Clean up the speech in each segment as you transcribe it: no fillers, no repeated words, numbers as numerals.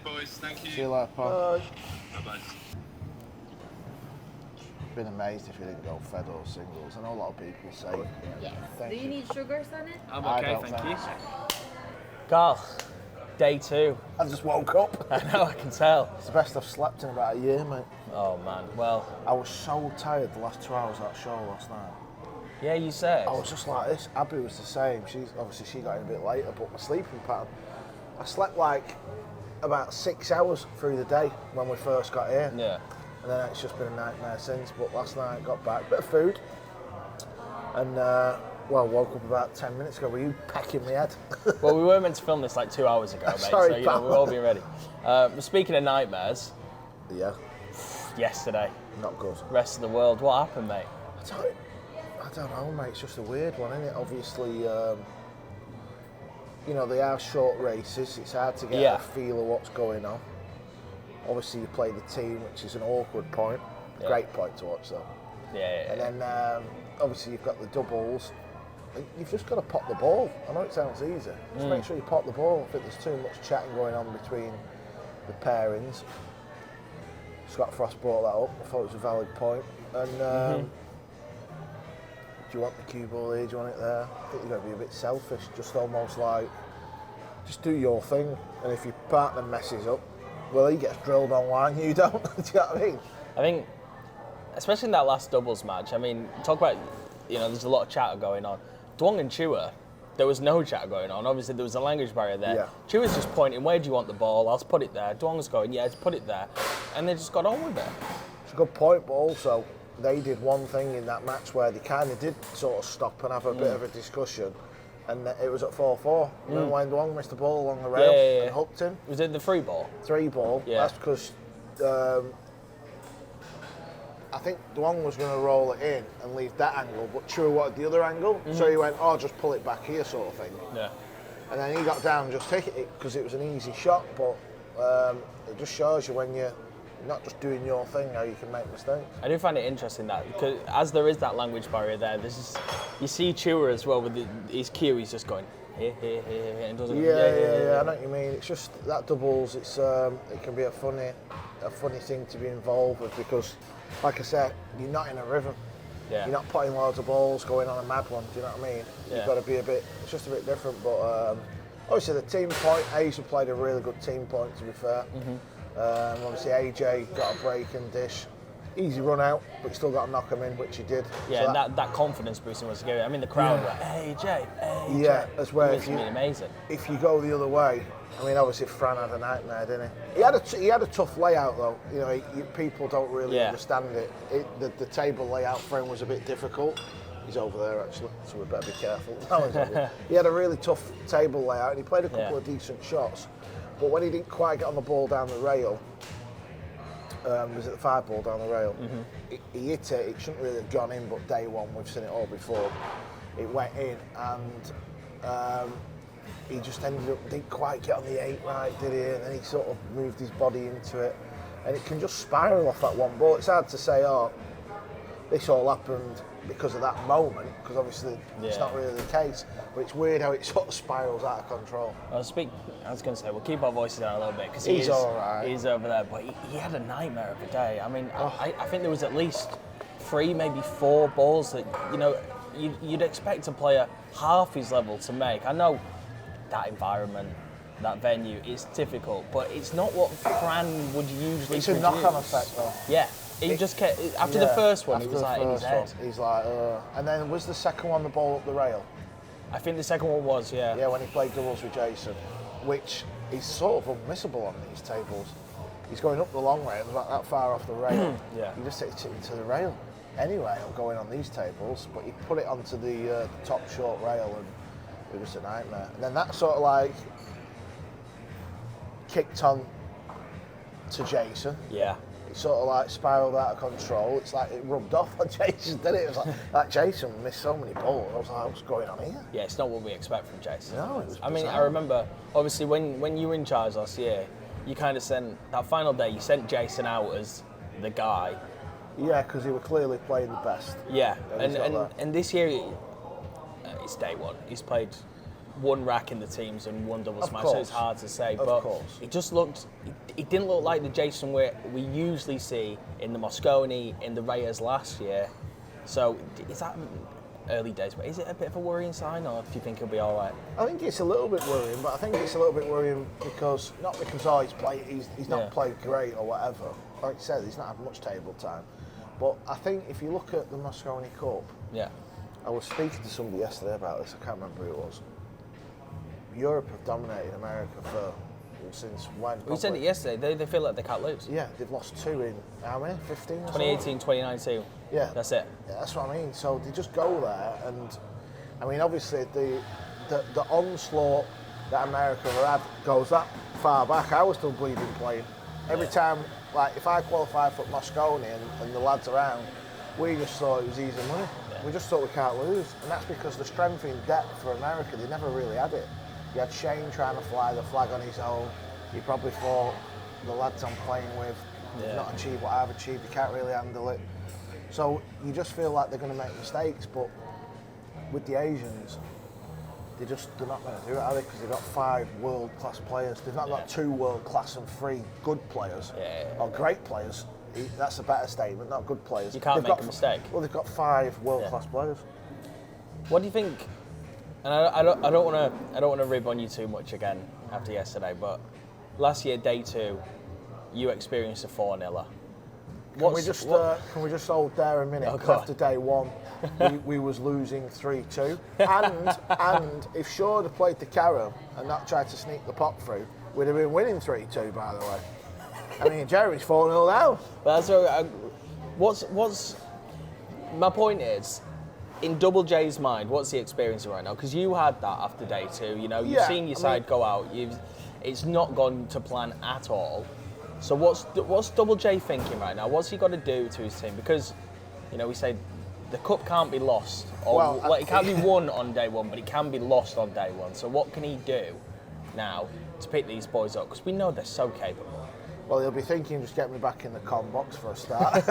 boys. Thank you. See you later, Paul. Bye-bye. Been amazed if you didn't go Fed or singles. I know a lot of people say. Yes. Thank Do you need sugars on it? I'm I okay, don't thank think you. so. Carl, day 2. I just woke up. I know, I can tell. It's the best I've slept in about a year, mate. Oh man, well, I was so tired the last 2 hours of that show last night. yeah, you said. I was just like this. Abby was the same. She got in a bit later, but my sleeping pattern. I slept like about 6 hours through the day when we first got here. Yeah. And then it's just been a nightmare since. But last night got back, bit of food, and woke up about 10 minutes ago. Were you pecking my head? Well, we were meant to film this like 2 hours ago, mate. Sorry, so pal. we've all been ready. Speaking of nightmares, Yeah, yesterday, not good. rest of the world. What happened, mate? I don't know, mate. It's just a weird one, isn't it? Obviously, they are short races. It's hard to get a feel of what's going on. Obviously, you play the team, which is an awkward point. Yeah. Great point to watch, though. Yeah. And then, obviously, you've got the doubles. You've just got to pop the ball. I know it sounds easy. Just make sure you pop the ball. I think there's too much chatting going on between the pairings. Scott Frost brought that up. I thought it was a valid point. And do you want the cue ball here? Do you want it there? I think you've got to be a bit selfish. Just almost like, just do your thing. And if your partner messes up, well, he gets drilled online. You don't. Do you know what I mean? I think, especially in that last doubles match, I mean, talk about, there's a lot of chatter going on. Duong and Chua, there was no chatter going on. Obviously, there was a language barrier there. Yeah. Chua's just pointing, where do you want the ball? I'll put it there. Duong's going, yeah, just put it there. And they just got on with it. It's a good point, but also they did one thing in that match where they kind of did sort of stop and have a bit of a discussion, and it was at 4-4. Remember when Duong missed the ball along the rail and hooked him? Was it the free ball? 3 ball. Yeah. That's because I think Duong was going to roll it in and leave that angle, but Chua wanted the other angle, so he went, just pull it back here, sort of thing. Yeah. And then he got down and just took it because it was an easy shot, but it just shows you when you're not just doing your thing, how you can make mistakes. I do find it interesting that, because as there is that language barrier there, you see Chua as well with his cue, he's just going, here, and doesn't. Yeah, I know what you mean. It's just that doubles. It's it can be a funny thing to be involved with because, like I said, you're not in a rhythm. Yeah. You're not putting loads of balls going on a mad one. Do you know what I mean? Yeah. You've got to be it's just a bit different. But obviously the team point, Asia played a really good team point. To be fair, obviously AJ got a break and dish. Easy run out, but you still got to knock him in, which he did. Yeah, so and that confidence boosting was good. I mean, the crowd were, AJ. Yeah, that's where it's been amazing. If you go the other way, I mean, obviously Fran had a nightmare, didn't he? He had a tough layout though. People don't really understand it. The table layout for him was a bit difficult. He's over there actually, so we better be careful. He had a really tough table layout, and he played a couple of decent shots. But when he didn't quite get on the ball down the rail, was it the 5 ball down the rail? He hit it. It shouldn't really have gone in, but day one we've seen it all before. It went in, and he just didn't quite get on the 8 right, did he? And then he sort of moved his body into it, and it can just spiral off that one ball. It's hard to say, this all happened because of that moment, because obviously it's not really the case. But it's weird how it sort of spirals out of control. I was going to say, we'll keep our voices down a little bit because he's all right. He's over there, but he had a nightmare of a day. I mean, I think there was at least 3, maybe 4 balls that you'd expect a player half his level to make. I know that environment, that venue is difficult, but it's not what Fran would usually. It's a knock-on effect, though. Yeah. He just kept, after the first one, he was like in his head. He's like, and then was the second one the ball up the rail? I think the second one was, yeah. Yeah, when he played doubles with Jason, which is sort of unmissable on these tables. He's going up the long rail, about that far off the rail. Yeah. You just hit it into the rail. Anyway, going on these tables, but you put it onto the top short rail, and it was a nightmare. And then that sort of like kicked on to Jason. Yeah. Sort of like spiraled out of control. It's like it rubbed off on Jason, didn't it? It was like Jason missed so many balls. I was like, what's going on here? Yeah, it's not what we expect from Jason. No, it was I mean, bizarre. I remember, obviously, when you were in charge last year, you kind of sent, that final day, you sent Jason out as the guy. Yeah, because he was clearly playing the best. Yeah, And and this year, it's day one. He's played one rack in the teams and one doubles Of match, course. so it's hard to say. Of But course. it just looked, it didn't look like the Jason we usually see in the Mosconi, in the Reyes last year. So is that early days? But is it a bit of a worrying sign, or do you think he'll be all right? I think it's a little bit worrying, but I think it's a little bit worrying because he's not played great or whatever. Like I said, he's not had much table time. But I think if you look at the Mosconi Cup, I was speaking to somebody yesterday about this. I can't remember who it was. Europe have dominated America since when? We said it yesterday. They feel like they can't lose. Yeah, they've lost 2 in how many? 15 or 2018, 2019. Yeah. That's it. Yeah, that's what I mean. So they just go there, and I mean, obviously the onslaught that America have had goes that far back. I was still bleeding playing. Every time, like if I qualified for Mosconi and the lads around, we just thought it was easy money. We just thought we can't lose, and that's because the strength in depth for America, they never really had it. You had Shane trying to fly the flag on his own. He probably thought the lads I'm playing with have not achieved what I've achieved. They can't really handle it. So you just feel like they're going to make mistakes. But with the Asians, they're not going to do it, are they? Because they've got 5 world-class players. They've not got 2 world-class and 3 good players or great players. That's a better statement. Not good players. You can't make a mistake. Well, they've got 5 world-class players. What do you think? And I don't want to rib on you too much again after yesterday, but last year, day 2, you experienced a 4-0. Can we just hold there a minute? Because after day 1, we was losing 3-2, and if Shaw had played the Carroll and not tried to sneak the pop through, we'd have been winning 3-2. By the way, I mean Jerry's 4-0 now. That's what's my point is. In Double J's mind, what's he experiencing right now? Because you had that after day 2. You know, you've seen your side go out. It's not gone to plan at all. So what's Double J thinking right now? What's he got to do to his team? Because, you know, we say the cup can't be lost, or it can't be won on day 1, but it can be lost on day 1. So what can he do now to pick these boys up? Because we know they're so capable. Well, he'll be thinking, just get me back in the com box for a start.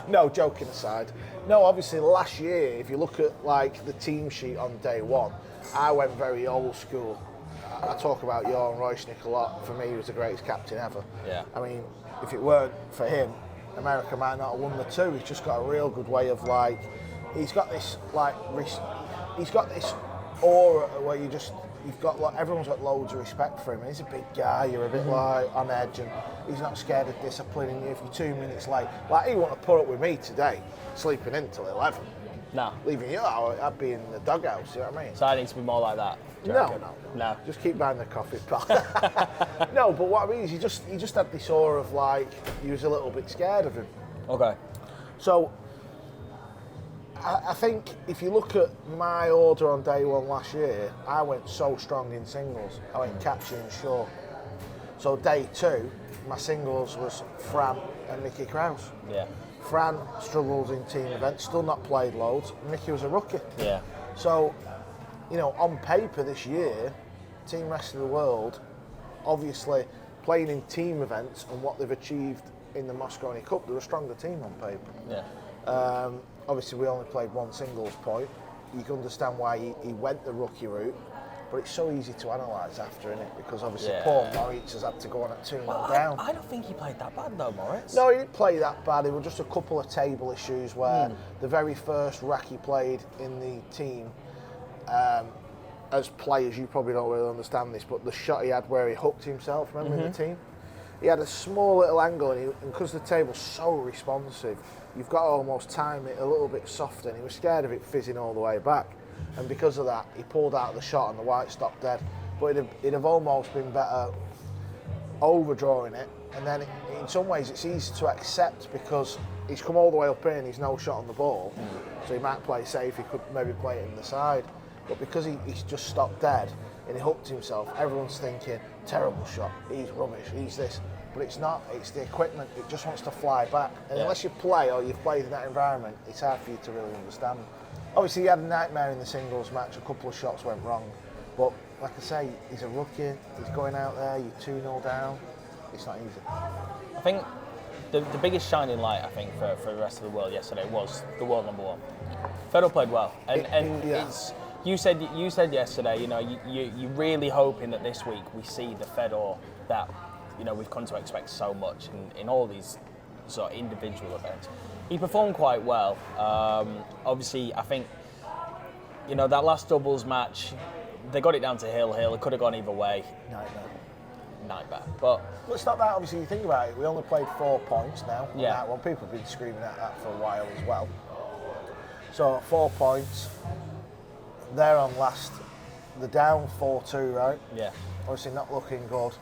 No, joking aside. No, obviously last year, if you look at like the team sheet on day 1, I went very old school. I talk about Johan Royschnick a lot. For me, he was the greatest captain ever. Yeah. I mean, if it weren't for him, America might not have won the 2. He's just got a real good way of he's got this aura where everyone's got loads of respect for him. He's a big guy. You're a bit on edge, and he's not scared of disciplining you if you're 2 minutes late. Like he wouldn't have put up with me today, sleeping in till 11. No. Leaving you out, I'd be in the dughouse. You know what I mean? So I need to be more like that. No. Just keep buying the coffee, pal. No, but what I mean is, he just had this aura of he was a little bit scared of him. Okay. So I think if you look at my order on day 1 last year, I went so strong in singles. I went captain and Shaw. So day 2, my singles was Fran and Mickey Krause. Yeah. Fran struggles in team events, still not played loads. Mickey was a rookie. Yeah. So, you know, on paper this year, Team Rest of the World, obviously playing in team events and what they've achieved in the Mosconi Cup, they're a stronger team on paper. Yeah. Obviously, we only played 1 singles point. You can understand why he went the rookie route, but it's so easy to analyse after, isn't it? Because obviously, Paul Moritz has had to go on at 2-0 down. I don't think he played that bad though, Moritz. No, he didn't play that bad. It was just a couple of table issues where the very first rack he played in the team, as players, you probably don't really understand this, but the shot he had where he hooked himself, remember, in the team? He had a small little angle, and because the table's so responsive, you've got to almost time it a little bit softer, and he was scared of it fizzing all the way back. And because of that, he pulled out the shot and the white stopped dead. But it'd have almost been better overdrawing it. And then in some ways it's easy to accept because he's come all the way up in, he's no shot on the ball. So he might play safe, he could maybe play it in the side. But because he's just stopped dead and he hooked himself, everyone's thinking, terrible shot, he's rubbish, he's this. But it's not, it's the equipment, it just wants to fly back. And unless you play or you've played in that environment, it's hard for you to really understand. Obviously, he had a nightmare in the singles match. A couple of shots went wrong. But, like I say, he's a rookie. He's going out there. You're 2-0 down. It's not easy. I think the biggest shining light, I think, for the rest of the world yesterday was the world number 1. Federer played well. And it's You said yesterday, you're really hoping that this week we see the Fedor that, we've come to expect so much in all these sort of individual events. He performed quite well. Obviously, I think, that last doubles match, they got it down to Hill. It could have gone either way. Nightmare. But well, it's not that, obviously, you think about it, we only played 4 points now. Yeah. Well, people have been screaming at that for a while as well. So 4 points. They're on last. They're down 4-2, right? Yeah. Obviously not looking good.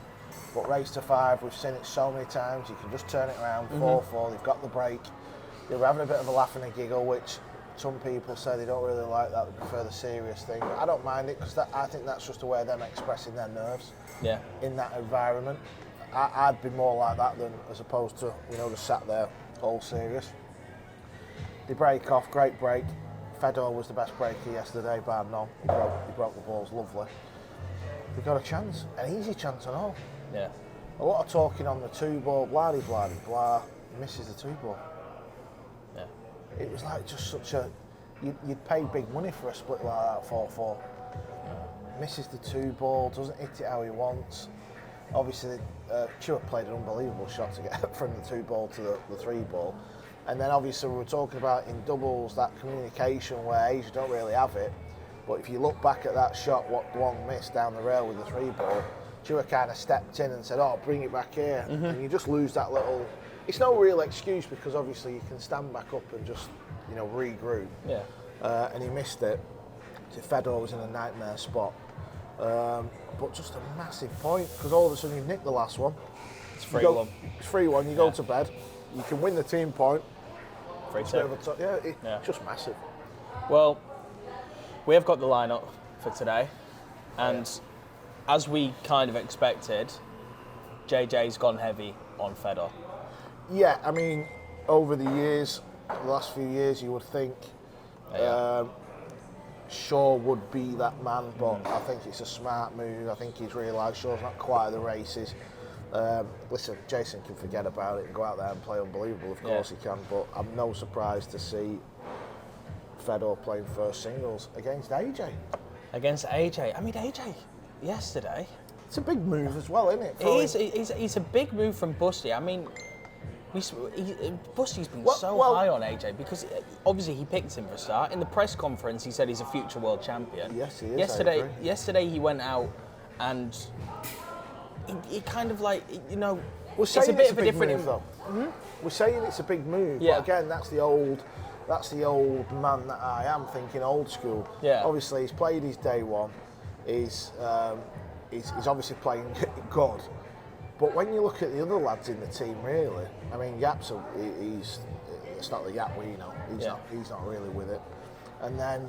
But race to 5, we've seen it so many times. You can just turn it around. 4-4. They've got the break. They were having a bit of a laugh and a giggle, which some people say they don't really like that. They prefer the serious thing. But I don't mind it because I think that's just a way of them expressing their nerves. Yeah. In that environment, I'd be more like that than as opposed to just sat there all serious. They break off, great break. Fedor was the best breaker yesterday, bar none. He broke the balls, lovely. They got a chance, an easy chance and all. Yeah. A lot of talking on the 2-ball, blah, misses the 2-ball. Yeah. It was like just such a, you'd pay big money for a split like that, 4-4. Misses the 2-ball, doesn't hit it how he wants. Obviously, Chua played an unbelievable shot to get from the 2-ball to the 3-ball. And then obviously we were talking about in doubles that communication where Asia don't really have it. But if you look back at that shot, what Duong missed down the rail with the 3-ball, Chua kind of stepped in and said, "Oh, bring it back here," and you just lose that little. It's no real excuse because obviously you can stand back up and just regroup. Yeah. And he missed it. Fedor was in a nightmare spot. But just a massive point because all of a sudden you've nicked the last one. It's 3-1. It's 3-1. You go to bed. You can win the team point. 3-2. Just massive. Well, we have got the lineup for today, and as we kind of expected, JJ's gone heavy on Fedor. Yeah, I mean, over the years, the last few years, you would think Shaw would be that man, but I think it's a smart move. I think he's realised Shaw's not quite at the races. Listen, Jason can forget about it and go out there and play unbelievable, of course he can, but I'm no surprised to see Fedor playing first singles against AJ. I mean, AJ, yesterday... It's a big move as well, isn't it? It's a big move from Busty. I mean, Busty's been so high on AJ because obviously he picked him for a start. In the press conference, he said he's a future world champion. Yes, he is. Yesterday he went out and he kind of like, we're saying it's a bit of a different move, though. We're saying it's a big move, yeah. But again, that's the old man that I am, thinking old school. Yeah. Obviously, he's played his day one. He's obviously playing good. But when you look at the other lads in the team, really, I mean, Yap's it's not the Yap we know. He's not really with it. And then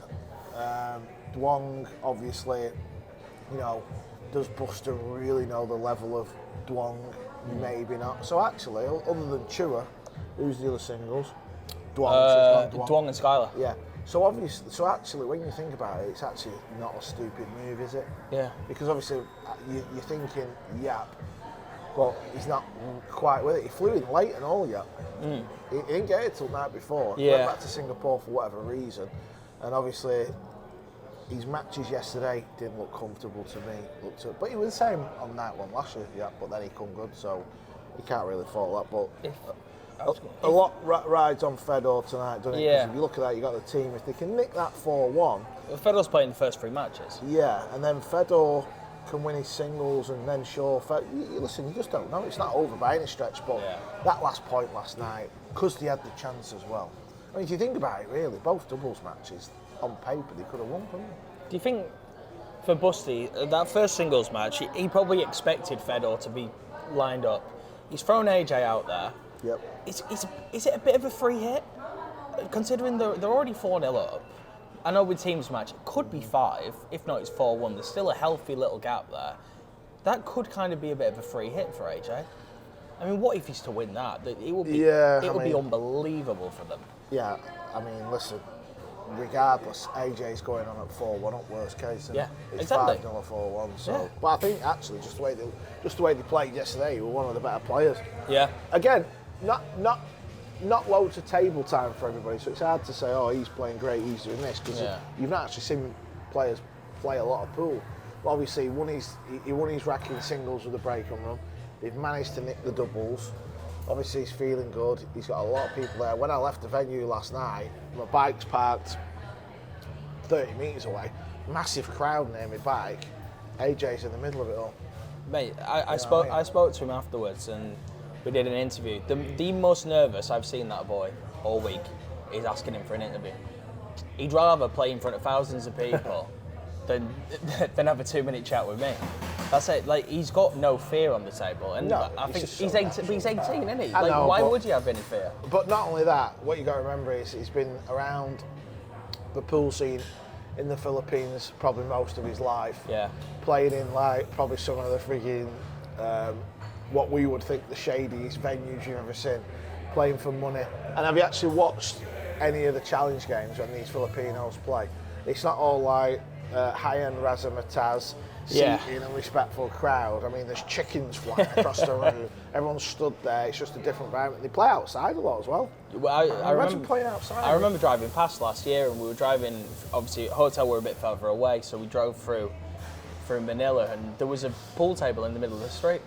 Duong, obviously, does Buster really know the level of Duong? Maybe not. So actually, other than Chua, who's the other singles? Duong and Skylar. Yeah. So actually, when you think about it, it's actually not a stupid move, is it? Yeah. Because obviously, you're thinking Yap, but he's not quite with it. He flew in late and all, Yap. He didn't get it till the night before. He went back to Singapore for whatever reason, and obviously, his matches yesterday didn't look comfortable to me. But he was the same on night one last year, Yap. But then he come good, so you can't really fault that. But a lot rides on Fedor tonight, doesn't it? Yeah. Because if you look at that, you got the team. If they can nick that 4-1. Well, Fedor's playing the first 3 matches. Yeah, and then Fedor can win his singles, and then Shaw. Listen, you just don't know. It's not over by any stretch, but that last point last night, because they had the chance as well. I mean, if you think about it, really, both doubles matches on paper they could have won, couldn't they? Do you think for Busty, that first singles match, he probably expected Fedor to be lined up? He's thrown AJ out there. Yep. Is it a bit of a free hit? Considering they're already 4-0 up. I know with teams match, it could be 5, if not it's 4-1. There's still a healthy little gap there. That could kind of be a bit of a free hit for AJ. I mean, what if he's to win that? It will be be unbelievable for them. Yeah, I mean, listen, regardless, AJ's going on at 4-1 up worst case. Yeah, it's exactly. 5-0 or 4-1. So, but I think actually just the way they played yesterday, they were one of the better players. Yeah. Again, not loads of table time for everybody, so it's hard to say, oh, he's playing great, he's doing this, because you've not actually seen players play a lot of pool. But obviously, he won his rack in singles with the break and run. They've managed to nick the doubles. Obviously, he's feeling good. He's got a lot of people there. When I left the venue last night, my bike's parked 30 metres away. Massive crowd near my bike. AJ's in the middle of it all. Mate, I spoke to him afterwards and we did an interview. The most nervous I've seen that boy all week is asking him for an interview. He'd rather play in front of thousands of people than have a 2-minute chat with me. That's it. Like, he's got no fear on the table, and no, I think he's 18, isn't he? Like, know, why would you have any fear? But not only that, what you got to remember is he's been around the pool scene in the Philippines probably most of his life. Yeah. Playing in like probably some of the frigging what we would think the shadiest venues you've ever seen. Playing for money. And have you actually watched any of the challenge games when these Filipinos play? It's not all like high-end razzmatazz. In a respectful crowd. I mean, there's chickens flying across the room. Everyone's stood there. It's just a different environment. They play outside a lot as well. I imagine playing outside. I remember driving past last year, and we were driving. Obviously, hotel were a bit further away, so we drove through Manila, and there was a pool table in the middle of the street.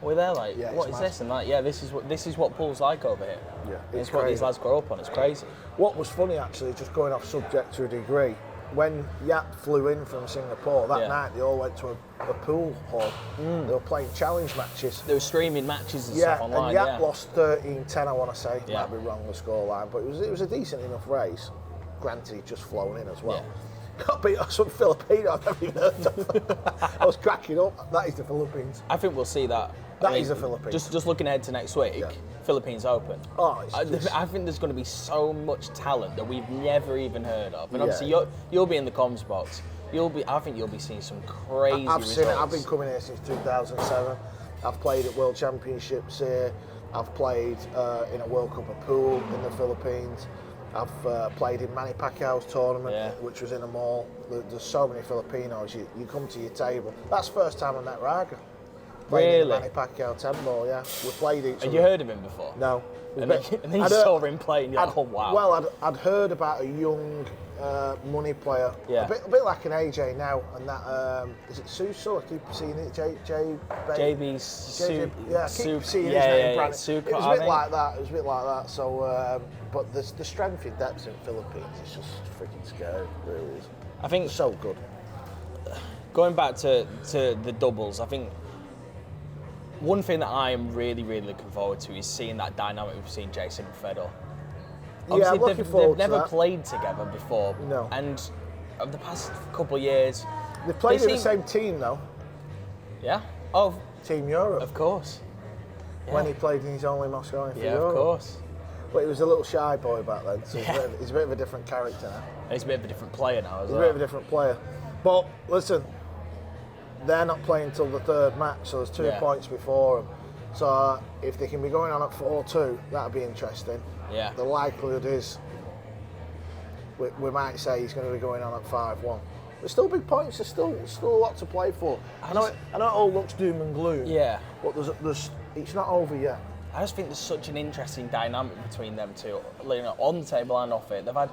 We're there, like, what is this? And like, this is what pool's like over here. Yeah, it's what these lads grow up on. It's crazy. What was funny actually, just going off subject to a degree. When Yap flew in from Singapore that night, they all went to a pool hall. They were playing challenge matches. They were streaming matches and stuff online. And Yap lost 13-10, I want to say. Yeah. Might be wrong the scoreline, but it was a decent enough race. Granted, he'd just flown in as well. Yeah. Got beat by some Filipino I've never even heard of. I was cracking up. That is the Philippines. I think we'll see that. That is the Philippines. Just looking ahead to next week, Philippines Open. Oh, I think there's going to be so much talent that we've never even heard of. And obviously, you'll be in the comms box. I think you'll be seeing some crazy results. Seen it. I've been coming here since 2007. I've played at World Championships here. I've played in a World Cup of pool in the Philippines. I've played in Manny Pacquiao's tournament, which was in a mall. There's so many Filipinos. You come to your table. That's the first time I met Raga. Really? In Manny Pacquiao temple, yeah. We played each other. Had you heard of him before? No. And then you saw him play and you're like, oh wow. Well, I'd heard about a young money player. Yeah. A bit like an AJ now, and that, is it Suso? I keep seeing it, JB Soup. Yeah, I keep seeing his name. Yeah, it was a bit like that. So, but the strength in depth in the Philippines is just freaking scary, it really is. I think it's so good. Going back to the doubles, I think one thing that I am really, really looking forward to is seeing that dynamic between Jason and Fedor. Obviously, they've never played together before. No. And over the past couple of years, they've played in the same team, though. Yeah. Oh, Team Europe. Of course. Yeah. When he played in his only Moscow for Europe. Of course. But he was a little shy boy back then, so he's a bit of a different character now. He's a bit of a different player now as well. He's a bit of a different player. But listen, they're not playing till the third match, so there's 2 points before them. So if they can be going on at 4-2, that'd be interesting. Yeah. The likelihood is we might say he's going to be going on at 5-1. There's still big points. There's still a lot to play for. I know it all looks doom and gloom. Yeah. But it's not over yet. I just think there's such an interesting dynamic between them two, on the table and off it. They've had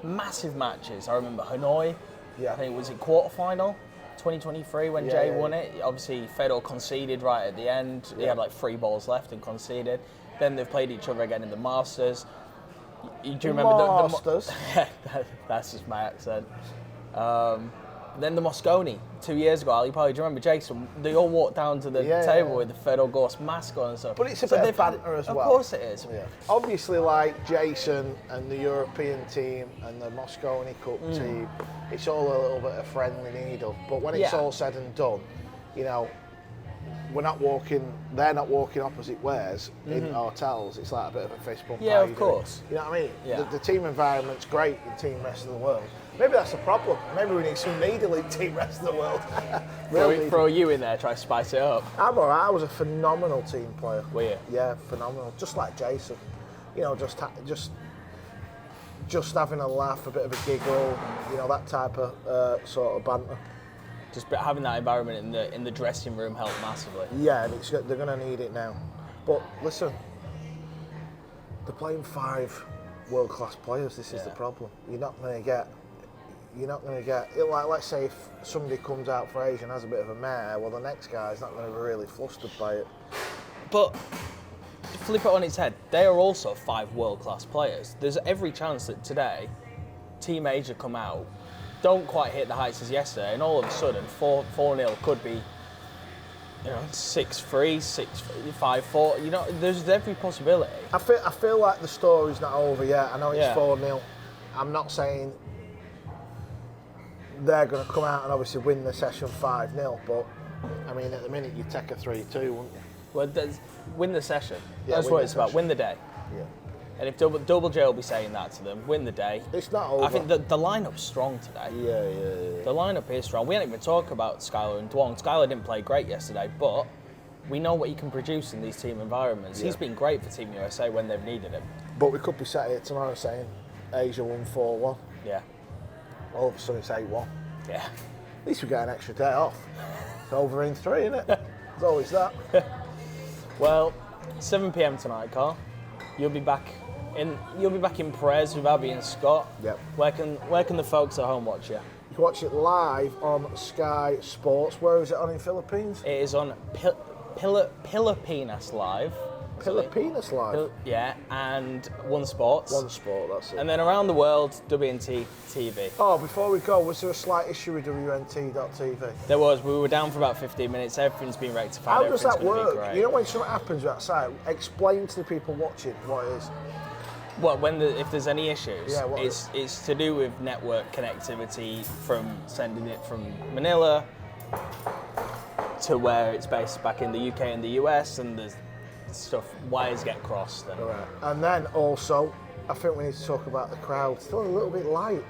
massive matches. I remember Hanoi. Yeah. I think was it quarterfinal 2023 when Jay won it. Obviously, Fedor conceded right at the end. He had like 3 balls left and conceded. Then they've played each other again in the Masters. Do you remember the Masters? That's just my accent. Then the Mosconi 2 years ago, Ali, probably do you remember Jason? They all walked down to the table with the Fedor Ghost mask on and stuff. But it's a bit of banter as well. Of course it is. Yeah. Obviously, like Jason and the European team and the Mosconi Cup team, it's all a little bit of friendly needle. But when it's all said and done, they're not walking opposite ways in hotels. It's like a bit of a fist bump. Yeah, of course. You know what I mean? Yeah. The team environment's great in Team Rest of the World. Maybe that's the problem. Maybe we need some needle in Team Rest of the World. Throw you in there, try to spice it up. I'm alright. I was a phenomenal team player. Were you? Yeah, phenomenal. Just like Jason. Just having a laugh, a bit of a giggle, that type of sort of banter. Just having that environment in the dressing room helped massively. Yeah, and they're going to need it now. But listen, they're playing 5 world-class players. This is the problem. You're not going to get you're not going to get it. Like, let's say if somebody comes out for Asia and has a bit of a mare, well, the next guy's not going to be really flustered by it. But flip it on its head, they are also 5 world-class players. There's every chance that today, Team Asia come out, don't quite hit the heights as yesterday, and all of a sudden 4-0 could be, 6-3, 6-5, 5-4. There's every possibility. I feel like the story's not over yet. I know it's 4-0. I'm not saying they're going to come out and obviously win the session 5-0, but I mean, at the minute you take a 3-2, wouldn't you? Well, win the session. That's what it's about. Win the day. Yeah. And if Double J will be saying that to them, win the day. It's not over. I think the lineup's strong today. Yeah. The lineup is strong. We didn't even talk about Skylar and Dwong. Skylar didn't play great yesterday, but we know what he can produce in these team environments. Yeah. He's been great for Team USA when they've needed him. But we could be sat here tomorrow saying Asia won 4-1. Yeah. All of a sudden it's 8-1. Yeah. At least we get an extra day off. It's over in 3, isn't it? There's always that. Well, 7 p.m. tonight, Carl. You'll be back in Perez with Abby and Scott. Yep. Where can the folks at home watch you? You can watch it live on Sky Sports. Where is it on in Philippines? It is on Pilipinas Live. Pilipinas Live? Yeah, and One Sports. One Sport, that's it. And then around the world, WNT TV. Oh, before we go, was there a slight issue with WNT.tv? There was. We were down for about 15 minutes. Everything's been rectified. How does that work? You know when something happens outside, explain to the people watching what it is. Well, if there's any issues, yeah, it's to do with network connectivity from sending it from Manila to where it's based back in the UK and the US, and there's stuff, wires get crossed. Right. And then also, I think we need to talk about the crowd. Still a little bit light.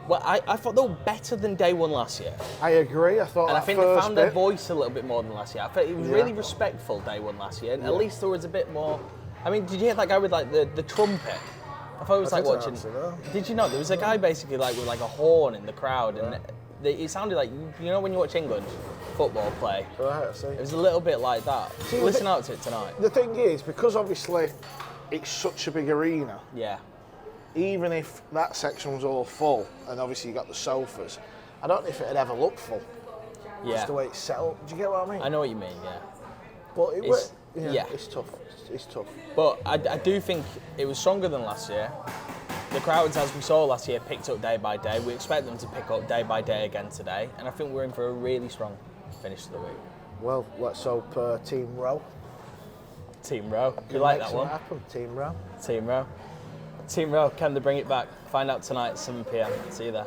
Well, I thought they were better than day one last year. I agree. I thought, and I think they found their voice a little bit more than last year. I thought it was really respectful day one last year, and at least there was a bit more. I mean, did you hear that guy with like the trumpet? I thought it was like watching. Did you know there was a guy basically like with like a horn in the crowd, and it sounded like when you watch England football play. Right, I see. It was a little bit like that. See, listen out to it tonight. The thing is, because obviously it's such a big arena. Yeah. Even if that section was all full, and obviously you got the sofas, I don't know if it'd ever look full. Yeah. Just the way it's set up. Do you get what I mean? I know what you mean. Yeah. But it's tough. It's tough. But I do think it was stronger than last year. The crowds, as we saw last year, picked up day by day. We expect them to pick up day by day again today, and I think we're in for a really strong finish to the week. Well, let's hope Team Row. Team Row. You like that one? Happen. Team Row. Team Row. Team Row. Can they bring it back? Find out tonight at 7 p.m. See you there.